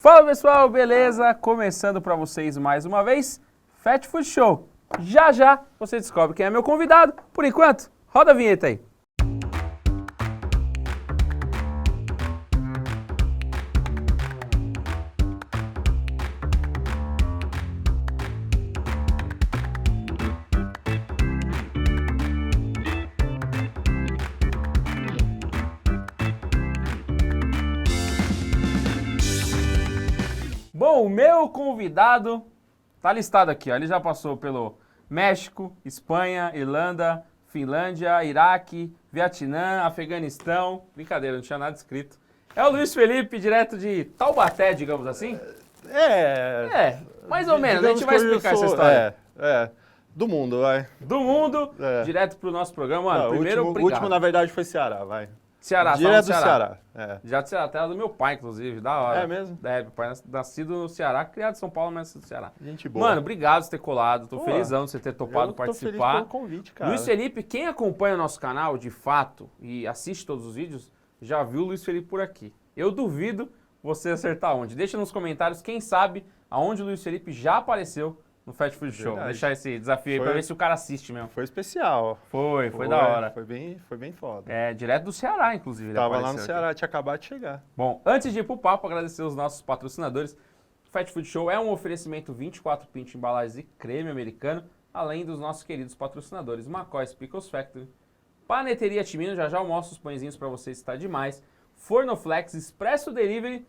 Fala pessoal, beleza? Começando para vocês mais uma vez, Fast Food Show. Já já você descobre quem é meu convidado. Por enquanto, roda a vinheta aí. Bom, o meu convidado tá listado aqui, ó. Ele já passou pelo México, Espanha, Irlanda, Finlândia, Iraque, Vietnã, Afeganistão. Brincadeira, não tinha nada escrito. É o Luiz Felipe, direto de Taubaté, digamos assim? Mais ou menos. A gente vai explicar essa história. Do mundo, vai. Do mundo, direto pro nosso programa. Mano, primeiro, o obrigado. último, na verdade, foi Ceará, vai. Ceará, direto tá no do Ceará. Já do Ceará, terra do meu pai, inclusive, da hora. É mesmo? É, meu pai nascido no Ceará, criado em São Paulo, mas nascido no Ceará. Gente boa. Mano, obrigado por ter colado, tô Pô, felizão de você ter topado participar. Tô feliz pelo convite, cara. Luiz Felipe, quem acompanha o nosso canal, de fato, e assiste todos os vídeos, já viu o Luiz Felipe por aqui. Eu duvido você acertar onde. Deixa nos comentários, quem sabe, aonde o Luiz Felipe já apareceu no Fast Food Show. Vou deixar esse desafio aí pra ver se o cara assiste mesmo. Foi especial. Foi da hora. Foi bem foda. É, direto do Ceará, inclusive. Tava lá no Ceará, tinha acabado de chegar. Bom, antes de ir pro papo, agradecer os nossos patrocinadores. O Fast Food Show é um oferecimento 24 Pint embalagens e creme americano, além dos nossos queridos patrocinadores McCoy's Pickles Factory, Paneteria Timino, já já eu mostro os pãezinhos pra vocês, está demais, Fornoflex, Expresso Delivery,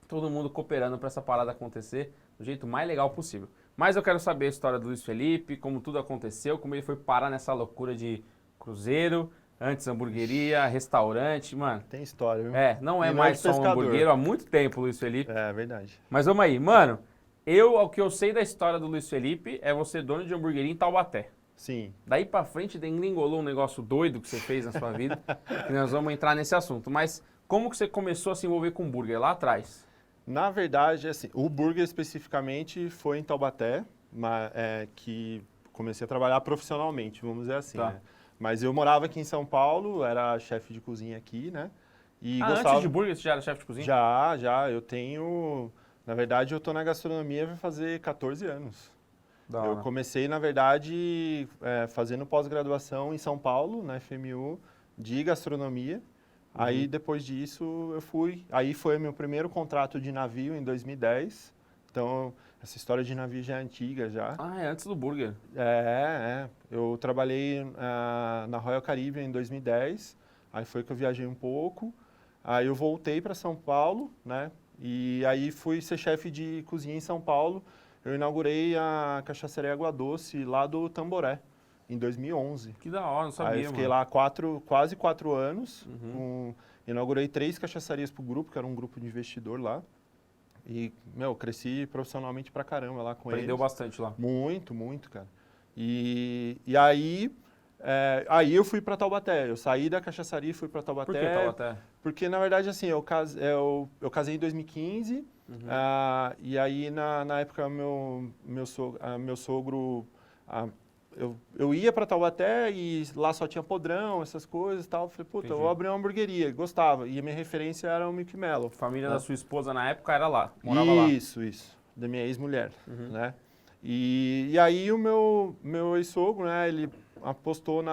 todo mundo cooperando para essa parada acontecer do jeito mais legal possível. Mas eu quero saber a história do Luiz Felipe, como tudo aconteceu, como ele foi parar nessa loucura de cruzeiro, antes hamburgueria, restaurante, mano. Tem história, viu? Não é mais só um hamburguero há muito tempo, Luiz Felipe. É verdade. Mas vamos aí, mano, o que eu sei da história do Luiz Felipe é você dono de hamburgueria em Taubaté. Sim. Daí pra frente, engringolou um negócio doido que você fez na sua vida, que nós vamos entrar nesse assunto. Mas como que você começou a se envolver com hambúrguer lá atrás? Na verdade, assim, o burger especificamente foi em Taubaté, que comecei a trabalhar profissionalmente, vamos dizer assim, Tá. né? Mas eu morava aqui em São Paulo, era chefe de cozinha aqui, né? E gostava... Antes de burger você já era chefe de cozinha? Já. Eu tenho... Na verdade, eu tô na gastronomia vai fazer 14 anos. Eu comecei, na verdade, fazendo pós-graduação em São Paulo, na FMU, de gastronomia. Aí, depois disso, eu fui... Aí foi meu primeiro contrato de navio em 2010. Então, essa história de navio já é antiga, já. É antes do burger. Eu trabalhei na Royal Caribbean em 2010. Aí foi que eu viajei um pouco. Aí eu voltei para São Paulo, né? E aí fui ser chefe de cozinha em São Paulo. Eu inaugurei a Cachaçaria Água Doce lá do Tamboré, em 2011. Que da hora, não sabia, Aí eu fiquei lá quase 4 anos. Inaugurei 3 cachaçarias pro grupo, que era um grupo de investidor lá. E, cresci profissionalmente pra caramba lá com eles. Aprendeu bastante lá. Muito, cara. E aí eu fui pra Taubaté. Eu saí da cachaçaria e fui pra Taubaté. Por que Taubaté? Porque, na verdade, assim, eu casei em 2015. E aí, na época, meu sogro... Eu ia para Taubaté e lá só tinha podrão, essas coisas e tal. Falei, puta, eu vou abrir uma hamburgueria. Gostava. E a minha referência era o Milk Mellow. A família da sua esposa na época era lá, morava lá. Isso. Da minha ex-mulher, né? E aí o meu ex-sogro, né? Ele apostou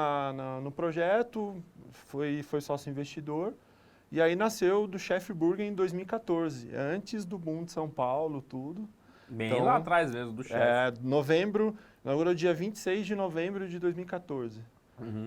no projeto, foi sócio investidor. E aí nasceu do Chef Burger em 2014, antes do boom de São Paulo, tudo. Bem lá atrás mesmo, do Chef. Inaugurou dia 26 de novembro de 2014.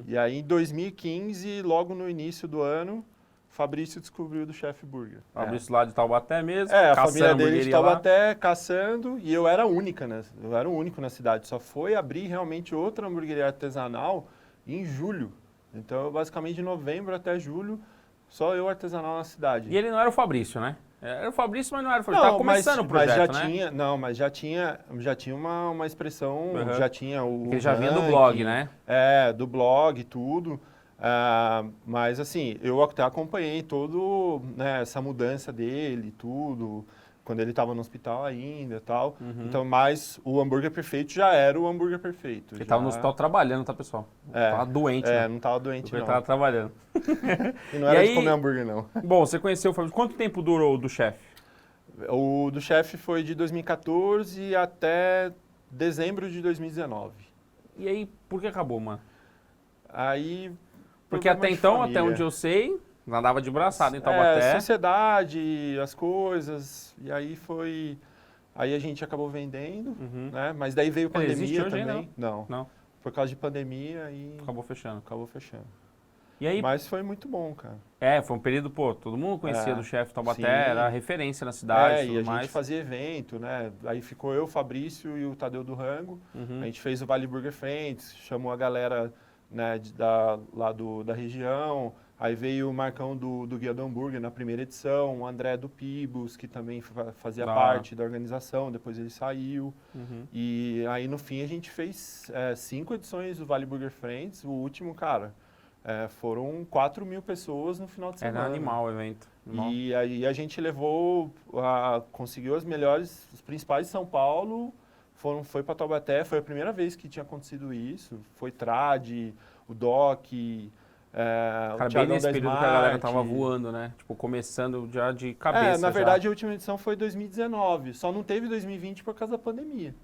E aí, em 2015, logo no início do ano, Fabrício descobriu do Chef Burger. Fabrício lá de Taubaté mesmo, a família dele de Taubaté, lá. caçando, e eu era única, né? Eu era o único na cidade. Só foi abrir realmente outra hamburgueria artesanal em julho. Então, basicamente, de novembro até julho, só eu artesanal na cidade. E ele não era o Fabrício, né? Era o Fabrício, mas não era o Fabrício. Estava começando o projeto, mas já tinha uma expressão, já tinha o... Ele já vinha do blog, né? Do blog e tudo. Mas assim, eu até acompanhei todo, né, essa mudança dele e tudo, quando ele estava no hospital ainda e tal. Então, mas o hambúrguer perfeito já era o hambúrguer perfeito. Ele estava no hospital trabalhando, tá, pessoal? Tava doente, né? Não estava doente, não. Ele estava trabalhando. E não era de comer hambúrguer, não. Bom, você conheceu o Fabrício. Quanto tempo durou o do chefe? O do chefe foi de 2014 até dezembro de 2019. E aí, por que acabou, mano? Aí... Porque até então, até onde eu sei, andava de braçada em Taubaté. Sociedade, as coisas, e aí foi... Aí a gente acabou vendendo, né? Mas daí veio pandemia também. Não. Por causa de pandemia e... Acabou fechando. Acabou fechando. E aí, mas foi muito bom, cara. Foi um período, pô, todo mundo conhecia do chefe Taubaté, era referência na cidade, tudo e a mais. gente fazia evento, né? Aí ficou eu, o Fabrício e o Tadeu do Rango. A gente fez o Vale Burger Friends, chamou a galera, né, lá da região. Aí veio o Marcão do Guia do Hambúrguer na primeira edição, o André do Pibos, que também fazia parte da organização, depois ele saiu. E aí no fim a gente fez 5 edições do Vale Burger Friends, o último, cara... foram 4 mil pessoas no final de semana. Era animal o evento. E aí a gente conseguiu os principais de São Paulo, foi para Taubaté, foi a primeira vez que tinha acontecido isso. Foi Trad, o Doc, cara, bem nesse período que a galera tava voando, né? Tipo, começando já de cabeça. Na verdade, a última edição foi 2019, só não teve 2020 por causa da pandemia.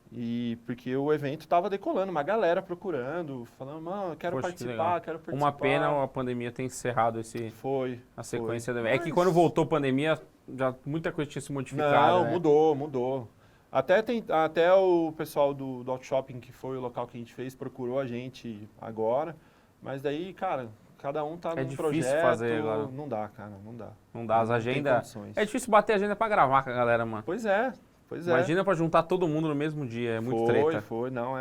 E porque o evento tava decolando, uma galera procurando, falando, mano, quero participar. Uma pena a pandemia ter encerrado a sequência do evento. É que quando voltou a pandemia, já muita coisa tinha se modificado. Não, né? Mudou. Até o pessoal do Auto Shopping, que foi o local que a gente fez, procurou a gente agora. Mas daí, cara, cada um tá num projeto. Fazer agora. Não dá, cara, não dá. Não dá, as agendas... É difícil bater agenda pra gravar com a galera, mano. Pois é. Imagina pra juntar todo mundo no mesmo dia, é muito treta. Não,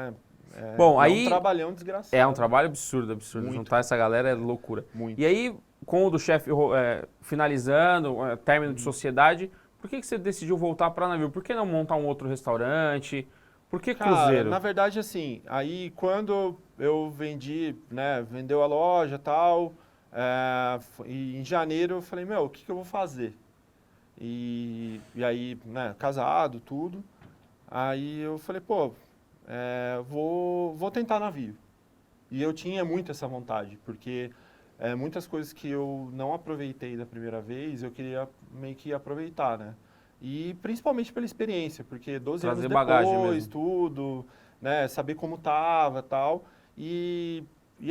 Bom, aí, um trabalhão desgraçado. É um trabalho absurdo. Muito. Juntar essa galera é loucura. Muito. E aí, com o do chefe finalizando, término de sociedade, por que você decidiu voltar pra navio? Por que não montar um outro restaurante? Por que cruzeiro? Cara, na verdade, assim, aí quando eu vendi, né, vendeu a loja e tal, e em janeiro eu falei, o que eu vou fazer? E aí, né, casado, tudo, aí eu falei, vou tentar navio. E eu tinha muito essa vontade, porque muitas coisas que eu não aproveitei da primeira vez, eu queria meio que aproveitar, né? E principalmente pela experiência, porque 12 anos depois, tudo, né, saber como tava e tal. E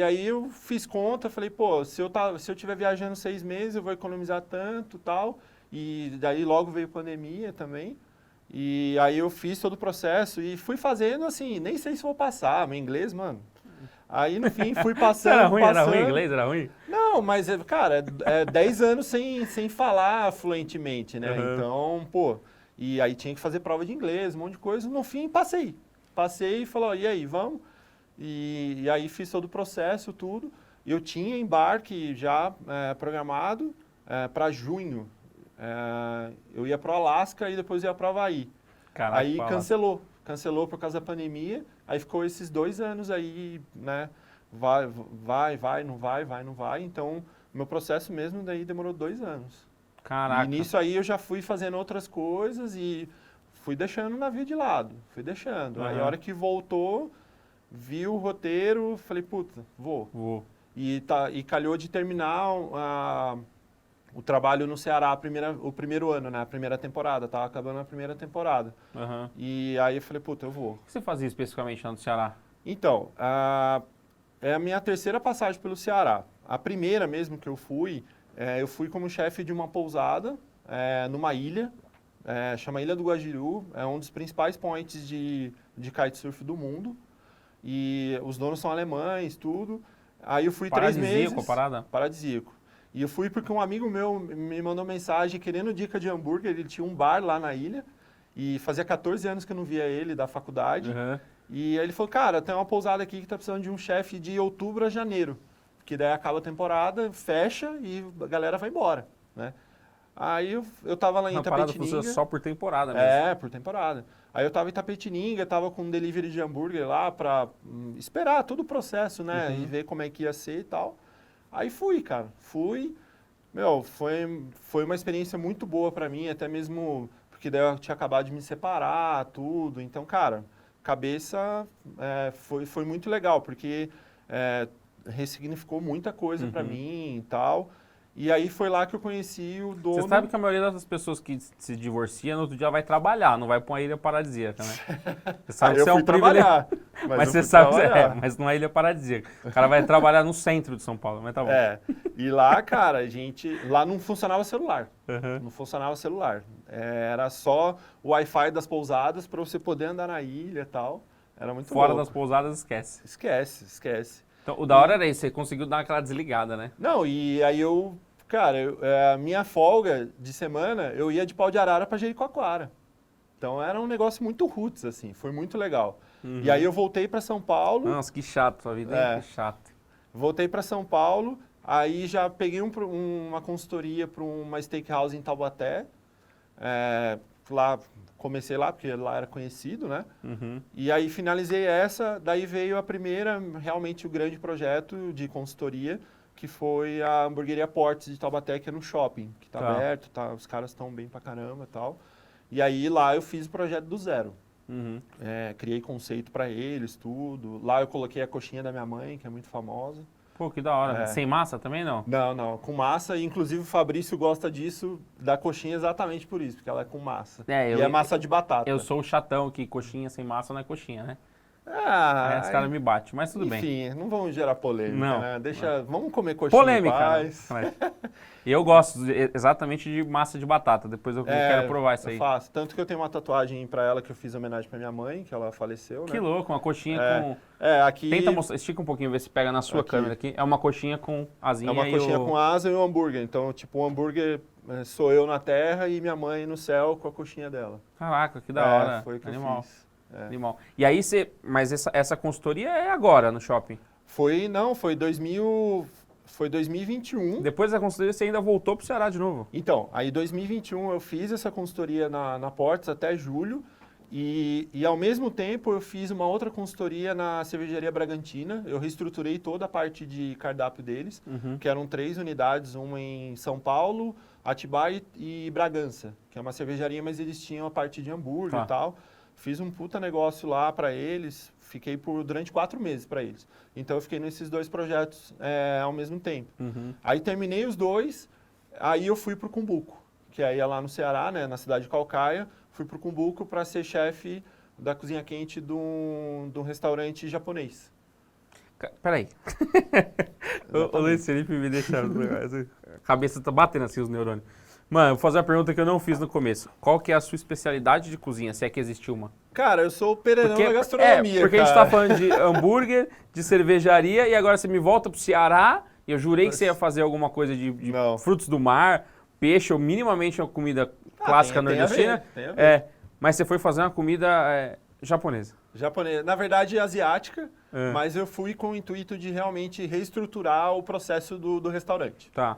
aí eu fiz conta, falei, se eu estiver viajando 6 meses, eu vou economizar tanto e tal. E daí logo veio pandemia também. E aí eu fiz todo o processo e fui fazendo assim, nem sei se vou passar, meu inglês, mano. Aí no fim fui passando, Era ruim inglês? Era ruim? Não, mas, cara, 10 anos sem falar fluentemente, né? Então, e aí tinha que fazer prova de inglês, um monte de coisa. No fim, passei. Passei e falou, e aí, vamos? E aí fiz todo o processo, tudo. Eu tinha embarque já programado para junho. Eu ia para o Alasca e depois ia para o Havaí. Caraca, aí cancelou por causa da pandemia. Aí ficou esses 2 anos aí, né? Vai, não vai. Então, meu processo mesmo daí demorou 2 anos. Caraca. E nisso aí eu já fui fazendo outras coisas e fui deixando o navio de lado. Aí a hora que voltou, vi o roteiro, falei, puta, vou. E calhou de terminar o trabalho no Ceará, o primeiro ano, né? A primeira temporada, tava acabando a primeira temporada. E aí eu falei, puta, eu vou. O que você fazia especificamente lá no Ceará? Então, é a minha terceira passagem pelo Ceará. A primeira mesmo que eu fui como chefe de uma pousada numa ilha, chama Ilha do Guajiru, é um dos principais points de kitesurf do mundo. E os donos são alemães, tudo. Aí eu fui 3 meses. Paradisíaco. E eu fui porque um amigo meu me mandou mensagem querendo dica de hambúrguer. Ele tinha um bar lá na ilha. E fazia 14 anos que eu não via ele da faculdade. E aí ele falou, cara, tem uma pousada aqui que tá precisando de um chefe de outubro a janeiro. Que daí acaba a temporada, fecha e a galera vai embora, né? Aí eu tava lá em Itapetininga. A parada funciona só por temporada mesmo. Por temporada. Aí eu tava em Itapetininga, tava com um delivery de hambúrguer lá pra esperar todo o processo, né? E ver como é que ia ser e tal. Aí fui, cara. Foi uma experiência muito boa pra mim, até mesmo porque daí eu tinha acabado de me separar, tudo. Então, cara, cabeça foi muito legal, porque ressignificou muita coisa pra mim e tal. E aí foi lá que eu conheci o dono. Você sabe que a maioria das pessoas que se divorciam, no outro dia vai trabalhar, não vai pra uma ilha paradisíaca, né? Você sabe que você é um trabalhar. Mas você sabe que mas não é ilha paradisíaca. O cara vai trabalhar no centro de São Paulo, mas tá bom. E lá, cara, lá não funcionava celular. Uhum. Não funcionava celular. Era só o Wi-Fi das pousadas para você poder andar na ilha e tal. Era muito Fora louco. das pousadas, esquece. Esquece. Então, o da hora era isso, você conseguiu dar aquela desligada, né? Não, e aí a minha folga de semana, eu ia de Pau de Arara para Jericoacoara. Então era um negócio muito roots, assim, foi muito legal. Uhum. E aí eu voltei para São Paulo. Nossa, que chato sua vida, hein? Que chato. Voltei para São Paulo, aí já peguei uma consultoria para uma steakhouse em Taubaté. Lá, comecei lá, porque lá era conhecido, né? Uhum. E aí finalizei essa, daí veio a primeira, realmente o grande projeto de consultoria, que foi a Hamburgueria Portes de Taubaté, que é no shopping, que tá aberto, os caras estão bem pra caramba e tal. E aí lá eu fiz o projeto do zero. Uhum. Criei conceito para eles, tudo. Lá eu coloquei a coxinha da minha mãe, que é muito famosa. Pô, que da hora. Sem massa também, não? Não, com massa. Inclusive o Fabrício gosta disso, da coxinha exatamente por isso, porque ela é com massa. E é massa de batata. Eu sou o chatão que coxinha sem massa não é coxinha, né? Esse cara me bate, mas tudo bem. Enfim, não vamos gerar polêmica, não, né? Vamos comer coxinha polêmica, em paz. E eu gosto exatamente de massa de batata, depois eu quero provar isso aí. Eu faço, tanto que eu tenho uma tatuagem pra ela que eu fiz homenagem pra minha mãe, que ela faleceu, Que né? louco, uma coxinha com... aqui... Tenta mostrar, estica um pouquinho, ver se pega na sua câmera aqui. É uma coxinha com asinha e uma coxinha com asa e um hambúrguer. Então, tipo, o hambúrguer sou eu na terra e minha mãe no céu com a coxinha dela. Caraca, que da hora. Foi o que Animal. eu fiz. Animal. E aí mas essa consultoria é agora no shopping? Foi 2021. Depois da consultoria você ainda voltou pro Ceará de novo? Então, aí 2021 eu fiz essa consultoria na Portes até julho e ao mesmo tempo eu fiz uma outra consultoria na Cervejaria Bragantina. Eu reestruturei toda a parte de cardápio deles, que eram 3 unidades, uma em São Paulo, Atibaia e Bragança, que é uma cervejaria, mas eles tinham a parte de hambúrguer e tal. Fiz um puta negócio lá para eles, fiquei durante 4 meses para eles. Então eu fiquei nesses 2 projetos ao mesmo tempo. Aí terminei os 2, aí eu fui pro Cumbuco, que aí é lá no Ceará, né, na cidade de Calcaia. Fui pro Cumbuco para ser chefe da cozinha quente de um restaurante japonês. Peraí. O Luiz Felipe me deixa... A cabeça tá batendo assim os neurônios. Mano, eu vou fazer uma pergunta que eu não fiz no começo. Qual que é a sua especialidade de cozinha, se é que existiu uma? Cara, eu sou o pereirão da gastronomia, porque a gente tá falando de hambúrguer, de cervejaria, e agora você me volta pro Ceará, e eu jurei que você ia fazer alguma coisa de frutos do mar, peixe, ou minimamente uma comida clássica nordestina. Tem a ver. Mas você foi fazer uma comida japonesa. Japonesa. Na verdade, asiática, mas eu fui com o intuito de realmente reestruturar o processo do restaurante. Tá.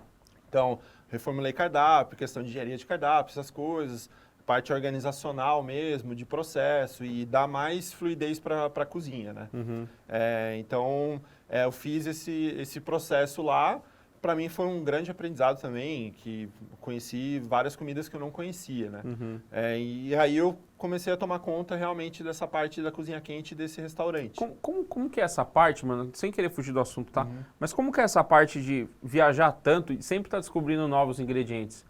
Então, reformulei cardápio, questão de engenharia de cardápio, essas coisas, parte organizacional mesmo, de processo e dar mais fluidez para a cozinha, né? Então, eu fiz esse processo lá. Para mim foi um grande aprendizado também, que conheci várias comidas que eu não conhecia, né? E aí eu comecei a tomar conta realmente dessa parte da cozinha quente desse restaurante. Como que é essa parte, mano? Sem querer fugir do assunto, tá? Mas como que é essa parte de viajar tanto e sempre estar descobrindo novos ingredientes?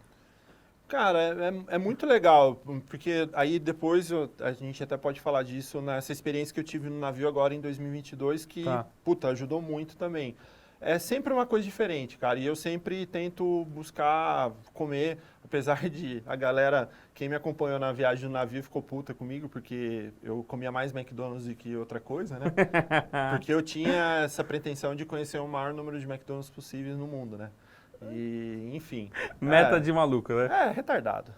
Cara, é muito legal, porque aí depois a gente até pode falar disso nessa experiência que eu tive no navio agora em 2022, que, puta, ajudou muito também. É sempre uma coisa diferente, cara, e eu sempre tento buscar comer, apesar de a galera, quem me acompanhou na viagem do navio ficou puta comigo, porque eu comia mais McDonald's do que outra coisa, né? Porque eu tinha essa pretensão de conhecer o maior número de McDonald's possíveis no mundo, né? E, enfim. Meta de maluco, né? Retardado.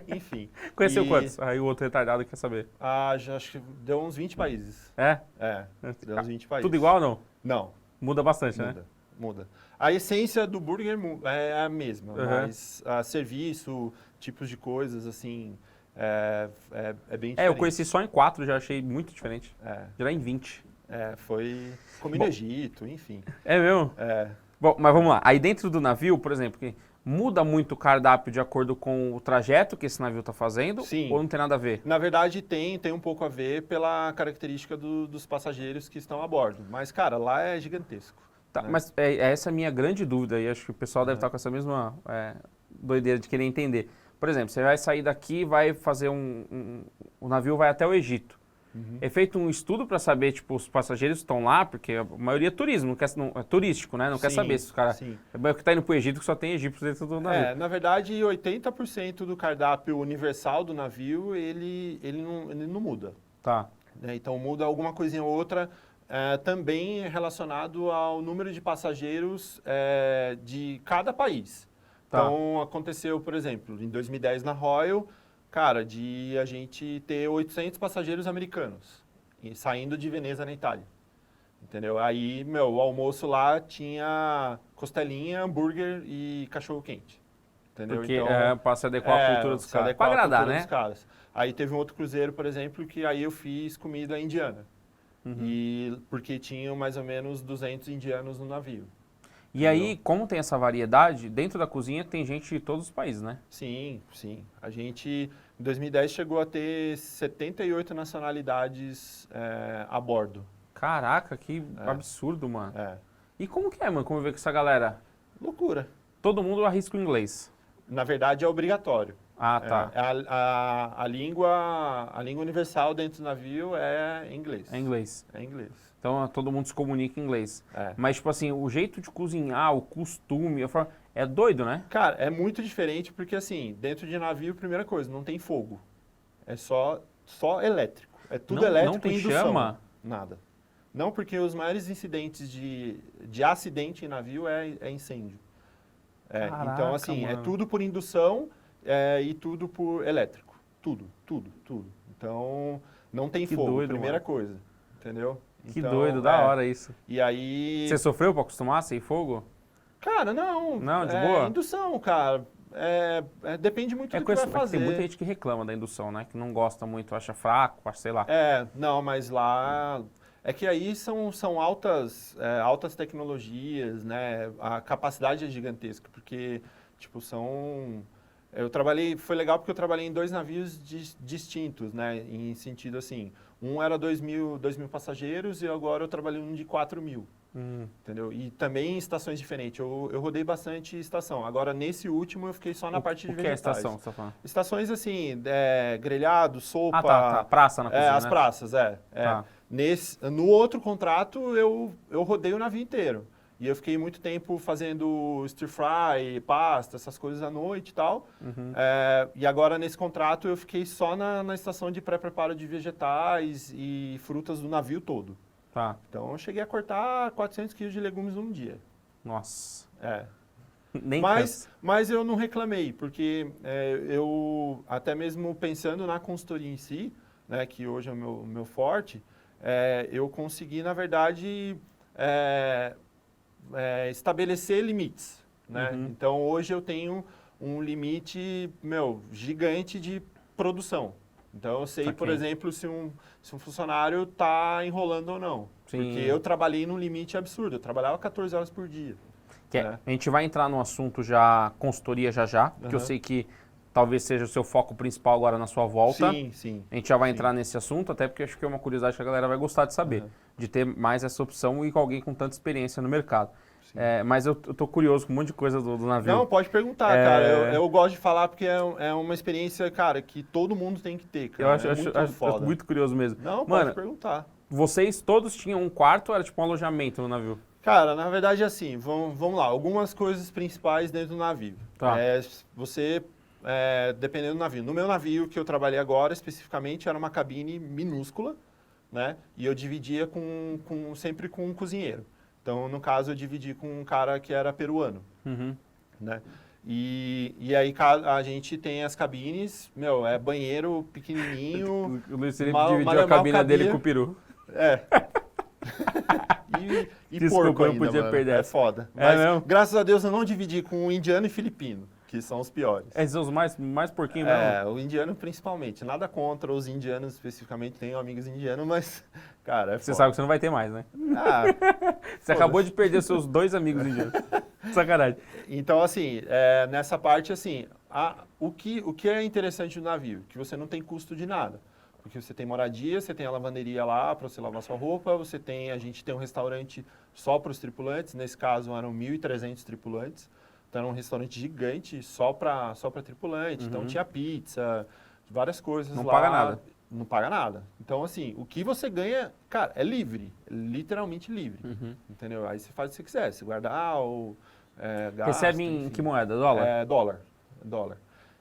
Enfim. Conheceu quantos? Aí o outro retardado quer saber. Já acho que deu uns 20 países. Deu uns 20 países. Tudo igual ou não? Não. Muda bastante, né? Muda. A essência do burger é a mesma, mas serviço, tipos de coisas, assim, é bem diferente. Eu conheci só em 4, já achei muito diferente. Já em 20. Comi no Egito, enfim. É mesmo? Bom, mas vamos lá. Aí dentro do navio, por exemplo, que muda muito o cardápio de acordo com o trajeto que esse navio está fazendo? Sim. Ou não tem nada a ver? Na verdade, tem um pouco a ver pela característica dos passageiros que estão a bordo. Mas, cara, lá é gigantesco. Tá, né? mas é essa a minha grande dúvida, e acho que o pessoal deve estar com essa mesma doideira de querer entender. Por exemplo, você vai sair daqui, vai fazer o navio vai até o Egito. É feito um estudo para saber, tipo, os passageiros estão lá, porque a maioria é turismo, é turístico, né? Não quer saber se os caras... É que tá indo pro Egito que só tem egípcios dentro do navio. Na verdade, 80% do cardápio universal do navio, ele não muda. Tá. Né? Então, muda alguma coisinha ou outra, também relacionado ao número de passageiros de cada país. Tá. Então, aconteceu, por exemplo, em 2010 na Royal, cara, de a gente ter 800 passageiros americanos saindo de Veneza, na Itália. Entendeu? Aí, o almoço lá tinha costelinha, hambúrguer e cachorro-quente. Entendeu? Porque então, para se adequar à cultura dos caras. Para agradar, né? Aí teve um outro cruzeiro, por exemplo, que aí eu fiz comida indiana. Porque tinham mais ou menos 200 indianos no navio. E aí, como tem essa variedade, dentro da cozinha tem gente de todos os países, né? Sim, sim. A gente, em 2010, chegou a ter 78 nacionalidades a bordo. Caraca, que absurdo, mano. É. E como que é, mano, conviver com essa galera? Loucura. Todo mundo arrisca o inglês. Na verdade, é obrigatório. Ah, tá. A língua universal dentro do navio é inglês. É inglês. É inglês. Então todo mundo se comunica em inglês. É. Mas, tipo assim, o jeito de cozinhar, o costume, é doido, né? Cara, é muito diferente porque, assim, dentro de navio, primeira coisa, não tem fogo. É só elétrico. É tudo elétrico não tem e indução. chama? Nada. Não, porque os maiores incidentes de acidente em navio é incêndio. Caraca, então, assim, mano. é tudo por indução e tudo por elétrico. Tudo. Então, não tem Que fogo, doido, primeira mano. coisa. Entendeu? Que Então, doido, da hora isso. E aí... Você sofreu pra acostumar sem fogo? Cara, não. Não, de boa? Indução, cara. Depende muito do que vai fazer. Tem muita gente que reclama da indução, né? Que não gosta muito, acha fraco, acha, sei lá. Não, mas lá... É que aí são altas tecnologias, né? A capacidade é gigantesca, porque, tipo, foi legal porque eu trabalhei em 2 navios distintos, né? Em sentido assim, um era 2.000 passageiros e agora eu trabalhei num de 4.000. Entendeu? E também em estações diferentes. Eu rodei bastante estação. Agora, nesse último, eu fiquei só na parte de vegetais. O que é estação, você tá falando? Estações assim, grelhado, sopa... tá. Praça na cozinha, as né? praças, Tá. No outro contrato, eu rodei o navio inteiro. E eu fiquei muito tempo fazendo stir fry, pasta, essas coisas à noite e tal. E agora, nesse contrato, eu fiquei só na estação de pré-preparo de vegetais e frutas do navio todo. Tá. Então, eu cheguei a cortar 400 quilos de legumes num dia. Nossa. Nem mas eu não reclamei, porque eu, até mesmo pensando na consultoria em si, né, que hoje é o meu forte, eu consegui, na verdade, estabelecer limites. Né? Então, hoje eu tenho um limite, gigante de produção. Então, eu sei, por exemplo, se um funcionário está enrolando ou não. Sim. Porque eu trabalhei num limite absurdo. Eu trabalhava 14 horas por dia. A gente vai entrar no assunto já, consultoria já, porque eu sei que talvez seja o seu foco principal agora na sua volta. Sim. A gente já vai entrar nesse assunto, até porque acho que é uma curiosidade que a galera vai gostar de saber. De ter mais essa opção e com alguém com tanta experiência no mercado. Mas eu tô curioso com um monte de coisa do navio. Não, pode perguntar, cara. Eu gosto de falar porque é uma experiência, cara, que todo mundo tem que ter, cara. Eu acho muito curioso mesmo. Não, pode perguntar. Vocês todos tinham um quarto ou era tipo um alojamento no navio? Cara, na verdade, assim, vamos lá. Algumas coisas principais dentro do navio. Tá. Dependendo do navio. No meu navio, que eu trabalhei agora, especificamente, era uma cabine minúscula, né? E eu dividia sempre com um cozinheiro. Então, no caso, eu dividi com um cara que era peruano, né? E aí a gente tem as cabines, banheiro pequenininho. O Luiz Felipe dividiu a cabine dele com o peru. E Desculpa, porco eu não ainda, podia mano. perder. É foda. Mas, mesmo? Graças a Deus, eu não dividi com o indiano e filipino, que são os piores. Esses são os mais porquinhos mesmo? O indiano principalmente. Nada contra os indianos especificamente, tenho amigos indianos, mas, cara, Você sabe que você não vai ter mais, né? Você acabou de perder seus 2 amigos indianos. Sacanagem. Então, assim, nessa parte, assim, o que é interessante no navio? Que você não tem custo de nada. Porque você tem moradia, você tem a lavanderia lá para você lavar sua roupa, a gente tem um restaurante só para os tripulantes. Nesse caso, eram 1.300 tripulantes. Então, era um restaurante gigante só para tripulante. Então, tinha pizza, várias coisas lá. Não paga nada. Não paga nada. Então, assim, o que você ganha, cara, é livre. É literalmente livre. Entendeu? Aí você faz o que você quiser. Se guardar ou gasta. Recebe em que moeda? Dólar? Dólar.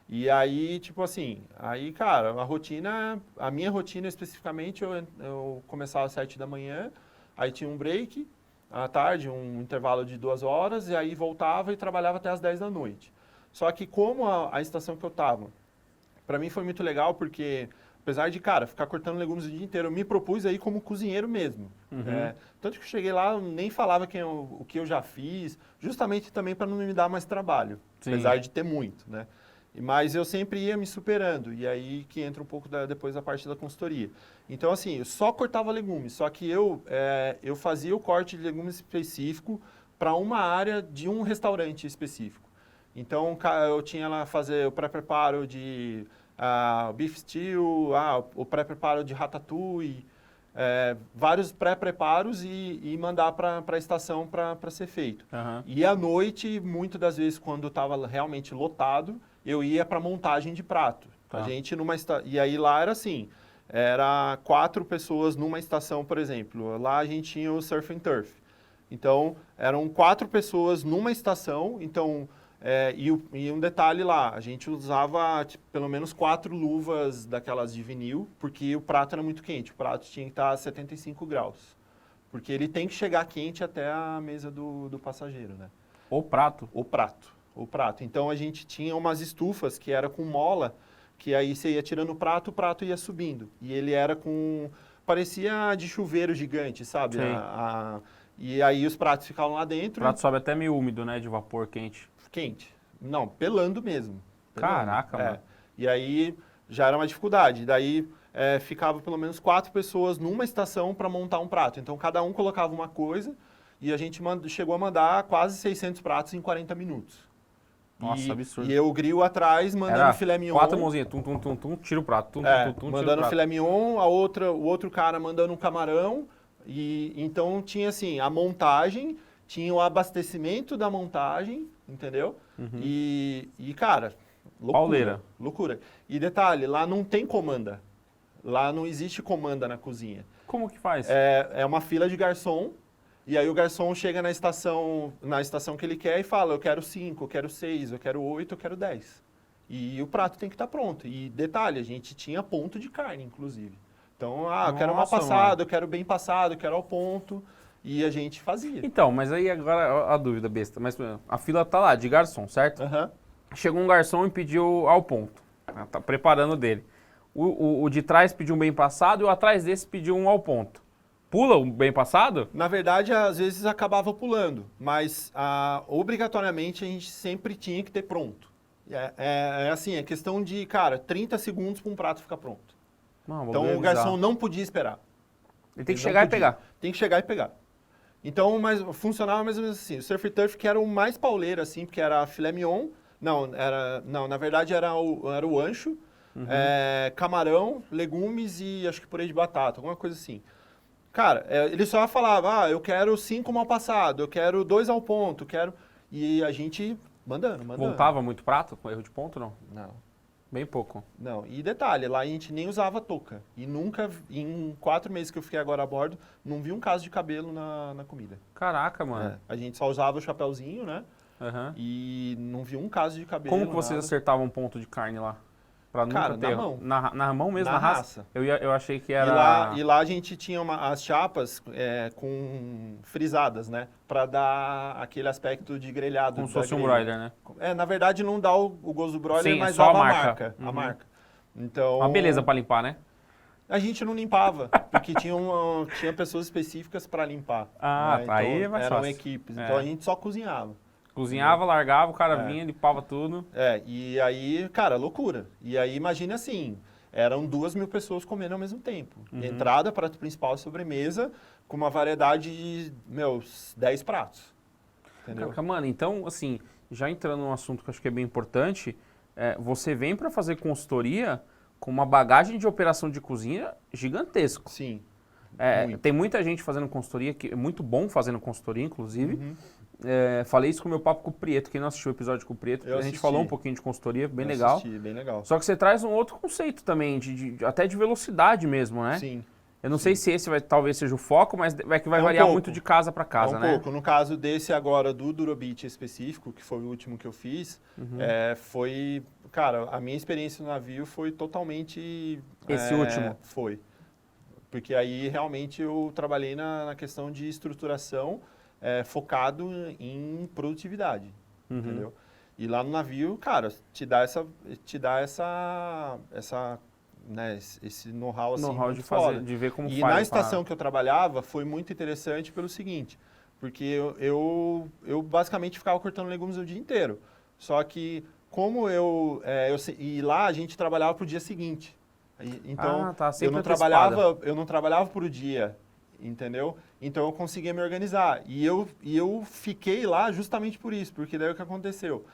E aí, tipo assim, cara, a minha rotina especificamente, eu começava às 7 da manhã, aí tinha um break à tarde, um intervalo de 2 horas, e aí voltava e trabalhava até às 10 da noite. Só que como a estação que eu tava, para mim foi muito legal, porque apesar de, cara, ficar cortando legumes o dia inteiro, eu me propus aí como cozinheiro mesmo. Tanto que eu cheguei lá, eu nem falava o que eu já fiz, justamente também para não me dar mais trabalho, apesar de ter muito, né? Mas eu sempre ia me superando, e aí que entra um pouco depois a parte da consultoria. Então, assim, eu só cortava legumes, só que eu fazia o corte de legumes específico para uma área de um restaurante específico. Então, eu tinha lá fazer o pré-preparo de beef stew, o pré-preparo de ratatouille, vários pré-preparos e mandar para a estação para ser feito. E à noite, muitas das vezes, quando estava realmente lotado, eu ia para montagem de prato. A gente e aí lá era assim, era 4 pessoas numa estação, por exemplo. Lá a gente tinha o Surf and Turf. Então, eram 4 pessoas numa estação, então... e um detalhe lá, a gente usava pelo menos 4 luvas daquelas de vinil, porque o prato era muito quente, o prato tinha que estar a 75 graus. Porque ele tem que chegar quente até a mesa do passageiro, né? O prato? O prato. Então a gente tinha umas estufas que era com mola, que aí você ia tirando o prato ia subindo. E ele era parecia de chuveiro gigante, sabe? E aí os pratos ficavam lá dentro. O prato sobe até meio úmido, né? De vapor quente. Quente. Não, pelando mesmo. Caraca, mano. E aí já era uma dificuldade. Daí ficava pelo menos 4 pessoas numa estação para montar um prato. Então cada um colocava uma coisa e a gente chegou a mandar quase 600 pratos em 40 minutos. Nossa, absurdo. E eu grilo atrás, mandando filé mignon. 4 mãozinhas, tira o prato, mandando filé mignon, o outro cara mandando um camarão. E então tinha assim, a montagem, tinha o abastecimento da montagem, entendeu? E, cara, loucura. E detalhe, lá não tem comanda. Lá não existe comanda na cozinha. Como que faz? É uma fila de garçom. E aí o garçom chega na estação que ele quer e fala, eu quero 5, eu quero 6, eu quero 8, eu quero 10. E o prato tem que estar pronto. E detalhe, a gente tinha ponto de carne, inclusive. Então, eu quero mal passado, eu quero bem passado, eu quero ao ponto. E a gente fazia. Então, mas aí agora a dúvida besta. Mas a fila tá lá, de garçom, certo? Chegou um garçom e pediu ao ponto. Tá preparando dele. O de trás pediu um bem passado e o atrás desse pediu um ao ponto. Pula o bem passado? Na verdade, às vezes acabava pulando, mas obrigatoriamente a gente sempre tinha que ter pronto. Assim, é questão de, cara, 30 segundos para um prato ficar pronto. Então o garçom não podia esperar. Ele tem que chegar e pegar. Tem que chegar e pegar. Então, mas funcionava mais ou menos assim. O Surf and Turf, que era o mais pauleiro, assim, porque era filé mignon. Não, na verdade era o ancho, camarão, legumes e acho que purê de batata, alguma coisa assim. Cara, ele só falava, eu quero 5 mal passado, eu quero 2 ao ponto, E a gente mandando. Voltava muito prato com erro de ponto, não? Não. Bem pouco. Não, e detalhe, lá a gente nem usava touca. E nunca, em 4 meses que eu fiquei agora a bordo, não vi um caso de cabelo na comida. Caraca, mano. A gente só usava o chapéuzinho, né? E não vi um caso de cabelo. Como que vocês acertavam um ponto de carne lá? Pra nunca ter... na mão. Na mão mesmo, na raça? Eu achei que era... E lá a gente tinha as chapas com frisadas, né? Pra dar aquele aspecto de grelhado. Como se fosse um broiler, né? Na verdade não dá o gosto do broiler, sim, mas só dava a marca. Então... Uma beleza pra limpar, né? A gente não limpava, porque tinha pessoas específicas pra limpar. Tá, então, aí é mais eram fácil. equipes, então a gente só cozinhava. Cozinhava, largava, o cara vinha, limpava tudo. E aí, cara, loucura. E aí, imagina assim, eram 2.000 pessoas comendo ao mesmo tempo. Entrada, prato principal e sobremesa, com uma variedade de, 10 pratos. Entendeu? Caraca, mano, então, assim, já entrando num assunto que eu acho que é bem importante, você vem para fazer consultoria com uma bagagem de operação de cozinha gigantesco. Sim. Tem muita gente fazendo consultoria, que é muito bom fazendo consultoria, inclusive. Falei isso com o meu papo com o Prieto, quem não assistiu o episódio com o Prieto, a gente falou um pouquinho de consultoria, bem legal. Bem legal. Só que você traz um outro conceito também, até de velocidade mesmo, né? Sim. Eu não sei se esse talvez seja o foco, mas vai variar muito de casa para casa, né? Um pouco. No caso desse agora, do Durobit específico, que foi o último que eu fiz, foi... Cara, a minha experiência no navio foi totalmente... Esse último? Foi. Porque aí, realmente, eu trabalhei na questão de estruturação, focado em produtividade, entendeu? E lá no navio, cara, te dá essa né, esse know-how assim, de fazer, de ver como faz. E na estação que eu trabalhava foi muito interessante pelo seguinte, porque eu basicamente ficava cortando legumes o dia inteiro. Só que como e lá a gente trabalhava para o dia seguinte. Então eu não trabalhava por o dia, entendeu? Então eu conseguia me organizar. E eu fiquei lá justamente por isso, porque daí o que aconteceu?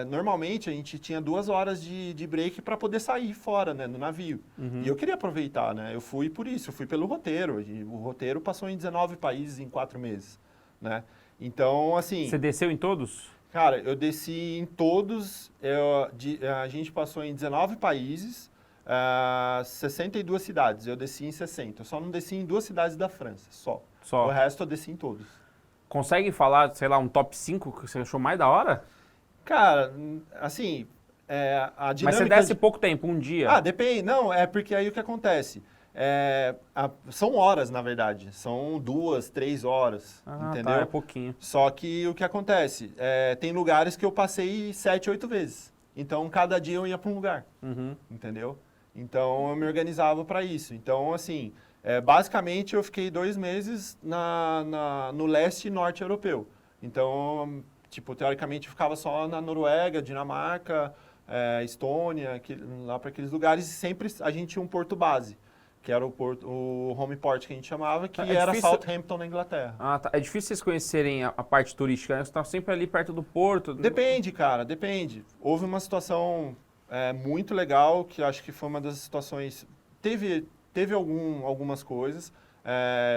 Normalmente a gente tinha 2 horas de break para poder sair fora, né, no navio. E eu queria aproveitar, né? Eu fui por isso, eu fui pelo roteiro. E o roteiro passou em 19 países em 4 meses, né? Então, assim... Você desceu em todos? Cara, eu desci em todos. A gente passou em 19 países, 62 cidades. Eu desci em 60. Eu só não desci em 2 cidades da França, só. O resto eu desci em todos. Consegue falar, sei lá, um top 5 que você achou mais da hora? Cara, assim, a dinâmica... Mas você desce pouco tempo, um dia? Depende. Não, porque aí o que acontece? São horas, na verdade. São 2, 3 horas, entendeu? Tá, é pouquinho. Só que o que acontece? Tem lugares que eu passei 7, 8 vezes. Então, cada dia eu ia para um lugar, entendeu? Então, eu me organizava para isso. Então, assim, basicamente eu fiquei 2 meses no leste e norte europeu. Então... Tipo, teoricamente, eu ficava só na Noruega, Dinamarca, Estônia, lá para aqueles lugares. E sempre a gente tinha um porto base, que era o home port que a gente chamava, que era difícil... Southampton, na Inglaterra. Tá. É difícil vocês conhecerem a parte turística, né? Você está sempre ali perto do porto. Depende, cara, depende. Houve uma situação muito legal, que acho que foi uma das situações... Teve algumas coisas.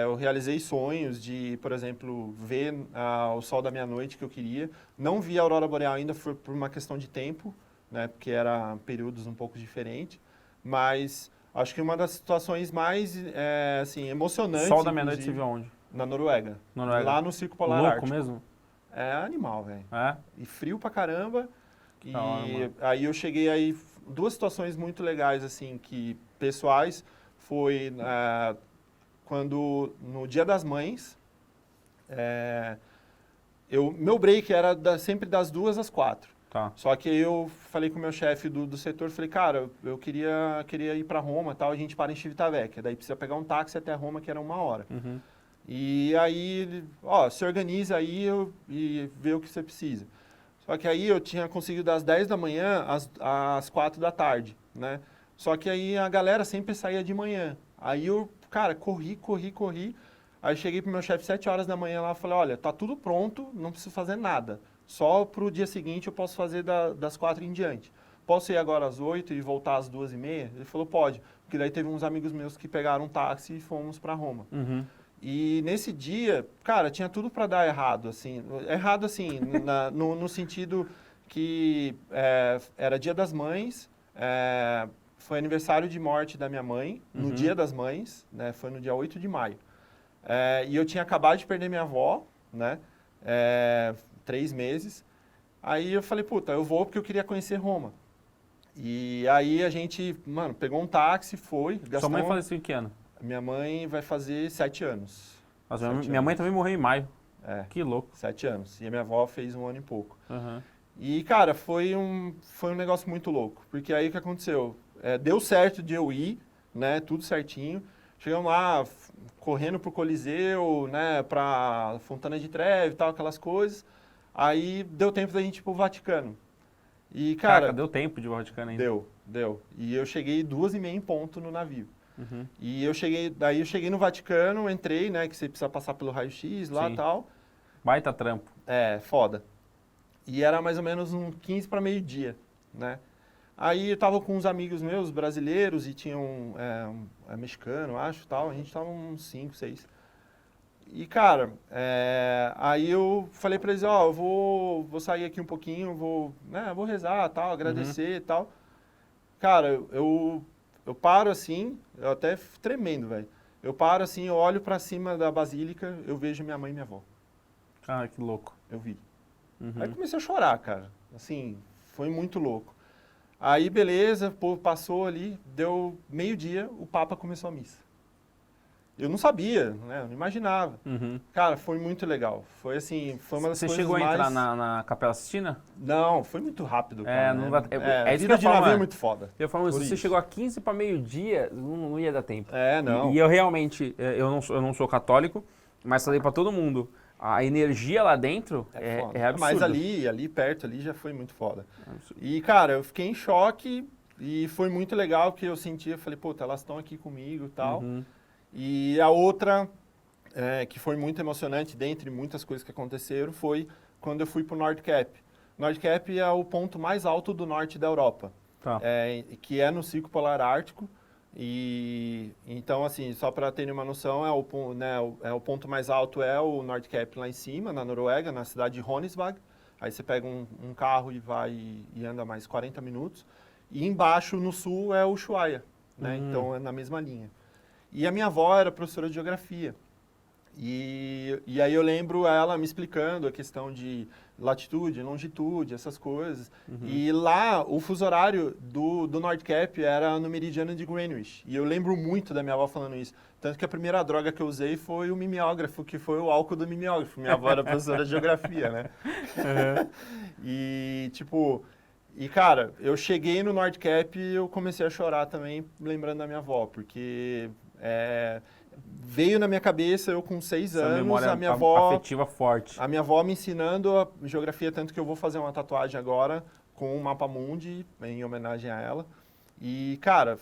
Eu realizei sonhos de, por exemplo, ver o sol da meia-noite que eu queria. Não vi a aurora boreal ainda, foi por uma questão de tempo, né, porque eram períodos um pouco diferentes. Mas acho que uma das situações mais assim, emocionantes... Sol da meia-noite você viu onde? Na Noruega. Lá no Circo Polar Ártico. Louco mesmo? É animal, velho. É? E frio pra caramba. E aí eu cheguei aí... 2 situações muito legais, assim, pessoais, foi... quando, no Dia das Mães, meu break era sempre das 2 às 4. Tá. Só que eu falei com o meu chefe do setor, falei, cara, eu queria ir para Roma, tal, a gente para em Civitavecchia, daí precisa pegar um táxi até Roma, que era 1 hora. E aí, ele, se organiza aí e vê o que você precisa. Só que aí eu tinha conseguido das 10 da manhã às 4 da tarde, né? Só que aí a galera sempre saía de manhã. Aí eu... Cara, corri. Aí cheguei pro meu chefe 7 horas da manhã lá e falei, olha, tá tudo pronto, não preciso fazer nada. Só pro dia seguinte eu posso fazer das 4 em diante. Posso ir agora às 8 e voltar às 2h30? Ele falou, pode. Porque daí teve uns amigos meus que pegaram um táxi e fomos para Roma. E nesse dia, cara, tinha tudo para dar errado, assim. Errado, assim, no sentido que era Dia das Mães, foi aniversário de morte da minha mãe, no Dia das Mães, né? Foi no dia 8 de maio. E eu tinha acabado de perder minha avó, né? 3 meses. Aí eu falei, puta, eu vou porque eu queria conhecer Roma. E aí a gente, mano, pegou um táxi, foi... Sua mãe faleceu em que ano? Minha mãe vai fazer 7 anos. Nossa, minha mãe também morreu em maio. Que louco. 7 anos. E a minha avó fez 1 ano e pouco. E, cara, foi um negócio muito louco. Porque aí o que aconteceu? Deu certo de eu ir, né? Tudo certinho. Chegamos lá, correndo pro Coliseu, né? Pra Fontana de Trevi e tal, aquelas coisas. Aí deu tempo da gente ir pro Vaticano. E, cara... Caraca, deu tempo de ir pro Vaticano ainda. Deu. E eu cheguei 2h30 em ponto no navio. E daí eu cheguei no Vaticano, entrei, né? Que você precisa passar pelo raio-x lá e tal. Baita trampo. Foda. E era mais ou menos 15 para meio-dia, né? Aí eu tava com uns amigos meus, brasileiros, e tinha um mexicano, acho, tal. A gente tava uns 5, 6. E, cara, aí eu falei pra eles, ó, eu vou sair aqui um pouquinho, vou rezar, tal, agradecer e tal. Cara, eu paro assim, eu até tremendo, velho. Eu paro assim, eu olho pra cima da basílica, eu vejo minha mãe e minha avó. Ah, que louco. Eu vi. Aí comecei a chorar, cara. Assim, foi muito louco. Aí, beleza, o povo passou ali, deu meio-dia, o Papa começou a missa. Eu não sabia, né? Eu não imaginava. Cara, foi muito legal. Foi assim, foi uma das coisas mais... Você chegou a entrar na Capela Sistina? Não, foi muito rápido, cara. Não né? dá... Vida de navio é muito foda. Eu falo, se você chegou a 15 para meio-dia, não ia dar tempo. Não. E eu realmente, eu não sou católico, mas falei para todo mundo, a energia lá dentro é absurda. Mas ali perto, ali já foi muito foda. E, cara, eu fiquei em choque e foi muito legal que eu sentia, falei, puta, elas estão aqui comigo e tal. E a outra, que foi muito emocionante, dentre muitas coisas que aconteceram, foi quando eu fui para o Nordcap. Nordcap é o ponto mais alto do norte da Europa, que é no Círculo Polar Ártico. E então, assim, só para terem uma noção, o ponto mais alto é o Nordcap lá em cima, na Noruega, na cidade de Honesvag. Aí você pega um carro e vai e anda mais 40 minutos. E embaixo, no sul, é o Ushuaia, né? Então, é na mesma linha. E a minha avó era professora de geografia. E aí eu lembro ela me explicando a questão de latitude, longitude, essas coisas. E lá, o fuso horário do Nordcap era no meridiano de Greenwich. E eu lembro muito da minha avó falando isso. Tanto que a primeira droga que eu usei foi o mimeógrafo, que foi o álcool do mimeógrafo. Minha avó era professora de geografia, né? E, tipo... E, cara, eu cheguei no Nordcap e eu comecei a chorar também, lembrando da minha avó, porque veio na minha cabeça, eu com 6 Essa anos, memória a minha avó... afetiva forte. A minha avó me ensinando a geografia, tanto que eu vou fazer uma tatuagem agora com o Mapa Mundi, em homenagem a ela. E, cara,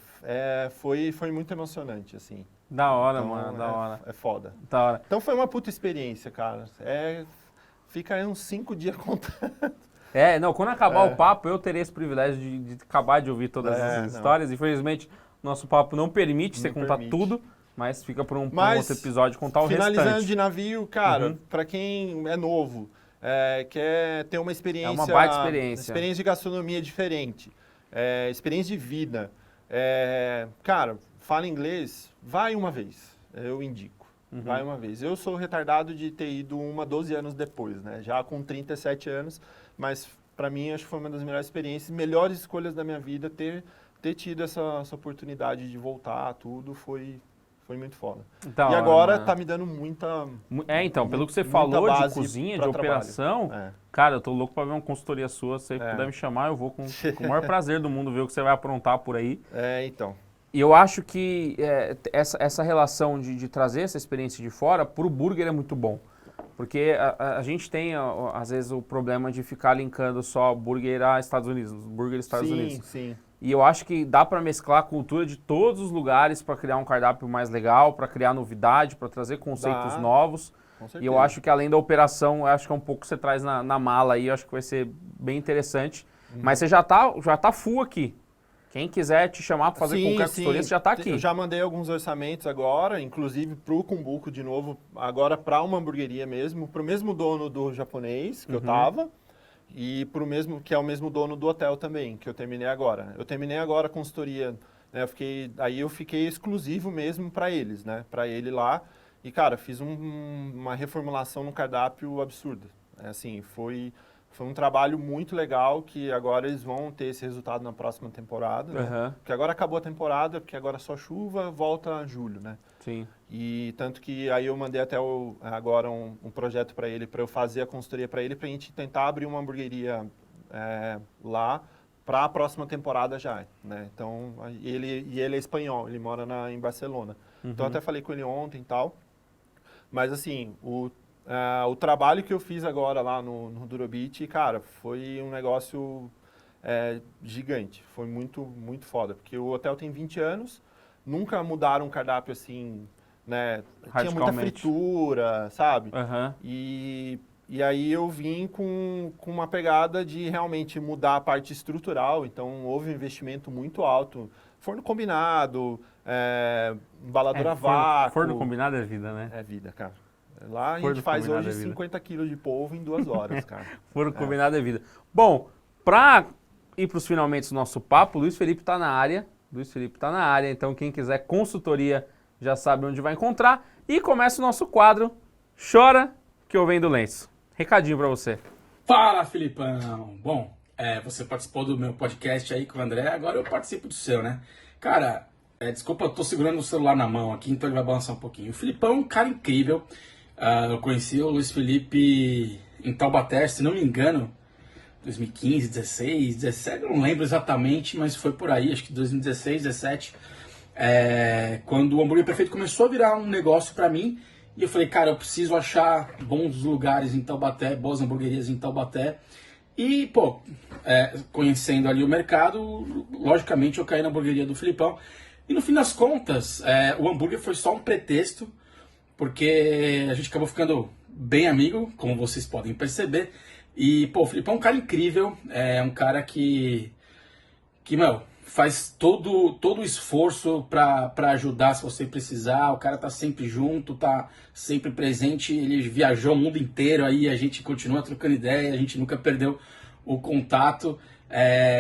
foi muito emocionante, assim. Da hora, então, mano, da hora. É foda. Da hora. Então foi uma puta experiência, cara. Fica aí uns 5 dias contando. Quando acabar o papo, eu terei esse privilégio de acabar de ouvir todas essas histórias. Infelizmente, nosso papo não permite você contar tudo, mas fica para um outro episódio contar o restante. Finalizando de navio, cara, para quem é novo, quer ter uma experiência... É uma baita experiência. Experiência de gastronomia diferente, experiência de vida. Cara, fala inglês, vai uma vez, eu indico. Vai uma vez. Eu sou retardado de ter ido 12 anos depois, né? Já com 37 anos, mas para mim acho que foi uma das melhores experiências, melhores escolhas da minha vida, ter tido essa oportunidade de voltar, tudo, foi muito foda. E agora tá me dando muita... Então, pelo que você falou de cozinha, de operação, cara, eu tô louco para ver uma consultoria sua, se você puder me chamar, eu vou com o maior prazer do mundo ver o que você vai aprontar por aí. Então... E eu acho que essa relação de trazer essa experiência de fora, pro burger é muito bom. Porque a gente tem, às vezes, o problema de ficar linkando só burger a Estados Unidos, burger Estados Unidos. Sim. E eu acho que dá para mesclar a cultura de todos os lugares para criar um cardápio mais legal, para criar novidade, para trazer conceitos novos. E eu acho que além da operação, eu acho que é um pouco que você traz na mala aí, eu acho que vai ser bem interessante. Mas você já tá full aqui. Quem quiser te chamar para fazer qualquer consultoria, você já está aqui. Eu já mandei alguns orçamentos agora, inclusive para o Kumbuco de novo, agora para uma hamburgueria mesmo, para o mesmo dono do japonês que eu estava e para o mesmo, que é o mesmo dono do hotel também, que eu terminei agora. Eu terminei agora a consultoria, né, eu fiquei exclusivo mesmo para eles, né, para ele lá. E, cara, fiz uma reformulação no cardápio absurda. Assim, foi um trabalho muito legal que agora eles vão ter esse resultado na próxima temporada. Né? Porque agora acabou a temporada, porque agora é só chuva, volta julho, né? Sim. E tanto que aí eu mandei até agora um projeto para ele, para eu fazer a consultoria para ele, para a gente tentar abrir uma hamburgueria lá para a próxima temporada já, né? Então, ele é espanhol, ele mora em Barcelona. Então, até falei com ele ontem e tal. Mas, assim, o trabalho que eu fiz agora lá no Durobit, cara, foi um negócio gigante. Foi muito, muito foda. Porque o hotel tem 20 anos, nunca mudaram um cardápio assim, né? Tinha muita fritura, sabe? E E aí eu vim com uma pegada de realmente mudar a parte estrutural, então houve um investimento muito alto. Forno combinado, embaladora a vácuo. Forno combinado é vida, né? É vida, cara. Lá a gente faz hoje 50 quilos de polvo em 2 horas, cara. Forno combinado é vida. Bom, para ir para os finalmente do nosso papo, o Luiz Felipe está na área. Então quem quiser consultoria já sabe onde vai encontrar. E começa o nosso quadro Chora que eu venho do lenço. Recadinho para você. Fala, Filipão! Bom, você participou do meu podcast aí com o André, agora eu participo do seu, né? Cara, desculpa, eu tô segurando o celular na mão aqui, então ele vai balançar um pouquinho. O Filipão é um cara incrível. Eu conheci o Luiz Felipe em Taubaté, se não me engano, 2015, 16, 17, eu não lembro exatamente, mas foi por aí, acho que 2016, 17, quando o Hambúrguer Perfeito começou a virar um negócio pra mim, e eu falei, cara, eu preciso achar bons lugares em Taubaté, boas hamburguerias em Taubaté, e, pô, conhecendo ali o mercado, logicamente eu caí na hamburgueria do Filipão, e no fim das contas, o hambúrguer foi só um pretexto, porque a gente acabou ficando bem amigo, como vocês podem perceber. E, pô, o Filipão é um cara incrível, é um cara que meu, faz todo o esforço pra ajudar se você precisar. O cara tá sempre junto, tá sempre presente. Ele viajou o mundo inteiro, aí a gente continua trocando ideia, a gente nunca perdeu o contato.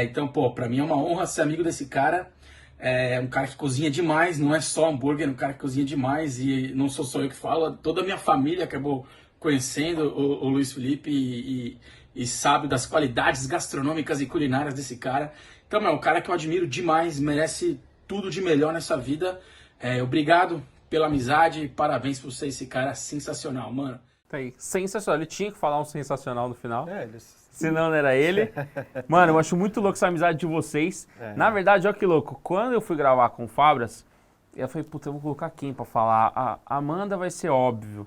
Então, pô, pra mim é uma honra ser amigo desse cara. É um cara que cozinha demais, não é só hambúrguer, é um cara que cozinha demais e não sou só eu que falo, toda a minha família acabou conhecendo o Luiz Felipe e sabe das qualidades gastronômicas e culinárias desse cara. Então, é um cara que eu admiro demais, merece tudo de melhor nessa vida. Obrigado pela amizade, parabéns por ser esse cara sensacional, mano. Tá aí, sensacional, ele tinha que falar um sensacional no final. Senão não era ele. Mano, eu acho muito louco essa amizade de vocês. Na verdade, olha que louco. Quando eu fui gravar com o Fabras, eu falei, puta, eu vou colocar quem pra falar? A Amanda vai ser óbvio.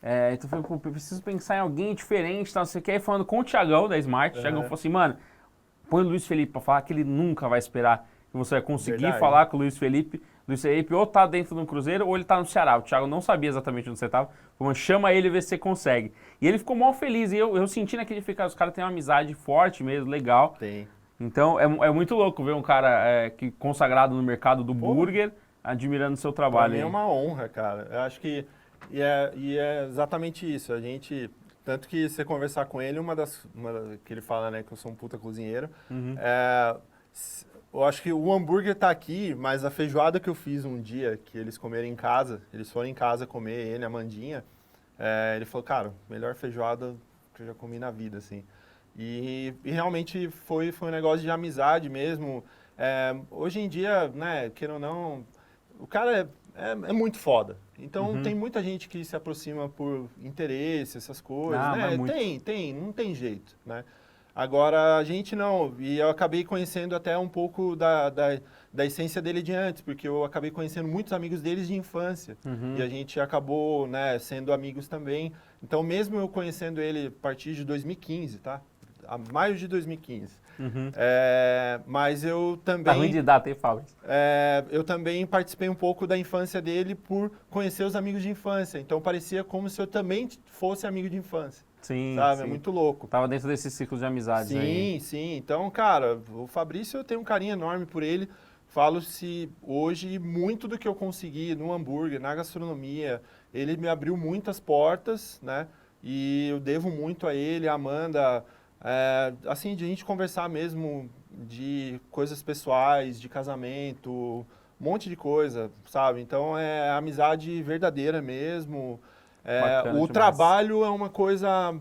Então eu falei, pô, eu preciso pensar em alguém diferente, tá, não sei o que. Aí falando com o Thiagão da Smart, o Thiagão falou assim, mano, põe o Luiz Felipe pra falar que ele nunca vai esperar que você vai conseguir falar com o Luiz Felipe. Luiz Felipe ou tá dentro de um cruzeiro ou ele tá no Ceará. O Thiago não sabia exatamente onde você tava. Falou, chama ele e vê se você consegue. E ele ficou mal feliz. E eu senti naquele ficar, os caras têm uma amizade forte mesmo, legal. Tem. Então é muito louco ver um cara que consagrado no mercado do burger, admirando o seu trabalho. Pra mim é uma honra, cara. Eu acho que e é exatamente isso. A gente, tanto que você conversar com ele, que ele fala, né, que eu sou um puta cozinheiro. Eu acho que o hambúrguer tá aqui, mas a feijoada que eu fiz um dia, que eles comeram em casa, eles foram em casa comer, ele, a Amandinha, ele falou, cara, melhor feijoada que eu já comi na vida, assim. E realmente foi um negócio de amizade mesmo. Hoje em dia, né, queira ou não, o cara é muito foda. Então tem muita gente que se aproxima por interesse, essas coisas, né? Não tem jeito, né? Agora, a gente não, e eu acabei conhecendo até um pouco da essência dele de antes, porque eu acabei conhecendo muitos amigos deles de infância, e a gente acabou, né, sendo amigos também. Então, mesmo eu conhecendo ele a partir de 2015, tá? A maio de 2015. Mas eu também... Tá ruim de data, hein, Fábio? Eu também participei um pouco da infância dele por conhecer os amigos de infância. Então, parecia como se eu também fosse amigo de infância. Sim, sabe? Sim. É muito louco. Tava dentro desse ciclo de amizades aí. Sim. Então, cara, o Fabrício, eu tenho um carinho enorme por ele. Falo-se hoje muito do que eu consegui no hambúrguer, na gastronomia. Ele me abriu muitas portas, né? E eu devo muito a ele, a Amanda. Assim, de a gente conversar mesmo de coisas pessoais, de casamento, um monte de coisa, sabe? Então, é amizade verdadeira mesmo. O trabalho é uma coisa,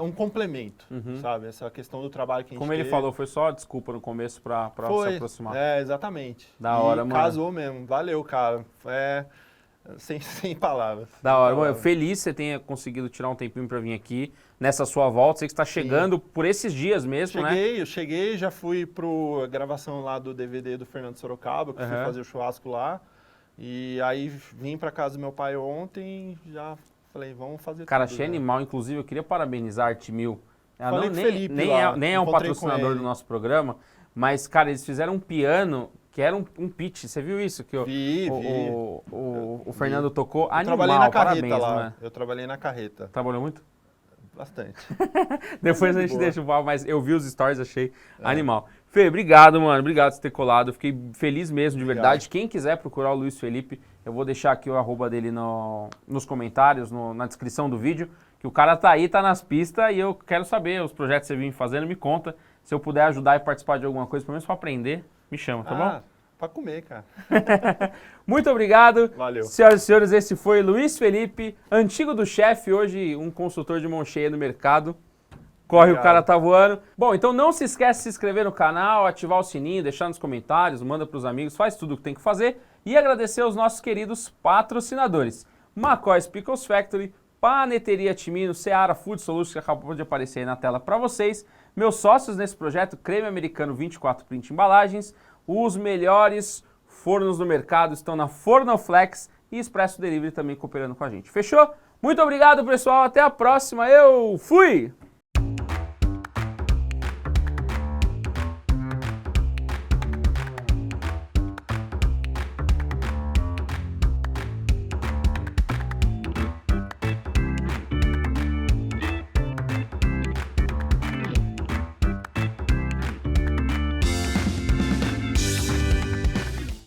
um complemento, sabe? Essa questão do trabalho que a gente Como ele falou, foi só desculpa no começo pra se aproximar. Exatamente. Da hora, mano. Casou mesmo. Valeu, cara. Sem palavras. Da hora. Mano, feliz que você tenha conseguido tirar um tempinho pra vir aqui nessa sua volta. Sei que você está chegando por esses dias mesmo, né? Eu cheguei, já fui pra gravação lá do DVD do Fernando Sorocaba, que fui fazer o churrasco lá. E aí vim pra casa do meu pai ontem, já... Falei, vamos fazer Cara, tudo, achei animal. Inclusive, eu queria parabenizar a Arte1000. Falei com o Felipe nem é um patrocinador do nosso programa, mas, cara, eles fizeram um piano que era um pitch. Você viu isso? Que o Fernando tocou animal. Trabalhei na carreta parabéns, lá. mano. Eu trabalhei na carreta. Trabalhou muito? Bastante. Depois a gente deixa o pau, mas eu vi os stories, achei animal. Fê, obrigado, mano. Obrigado por ter colado. Fiquei feliz mesmo, de verdade. Quem quiser procurar o Luiz Felipe, eu vou deixar aqui o arroba dele nos comentários, na descrição do vídeo. Que o cara tá aí, tá nas pistas e eu quero saber os projetos que você vem fazendo, me conta. Se eu puder ajudar e participar de alguma coisa, pelo menos pra aprender, me chama, tá bom? Pra comer, cara. Muito obrigado. Valeu. Senhoras e senhores, esse foi Luiz Felipe, antigo do chefe, hoje um consultor de mão cheia no mercado. Corre, obrigado. O cara tá voando. Bom, então não se esquece de se inscrever no canal, ativar o sininho, deixar nos comentários, manda pros amigos, faz tudo o que tem que fazer. E agradecer aos nossos queridos patrocinadores. McCoy's Pickles Factory, Paneteria Timino, Seara Food Solutions, que acabou de aparecer aí na tela para vocês. Meus sócios nesse projeto, Creme Americano 24 Print Embalagens. Os melhores fornos do mercado estão na Fornoflex e Expresso Delivery também cooperando com a gente. Fechou? Muito obrigado, pessoal. Até a próxima. Eu fui!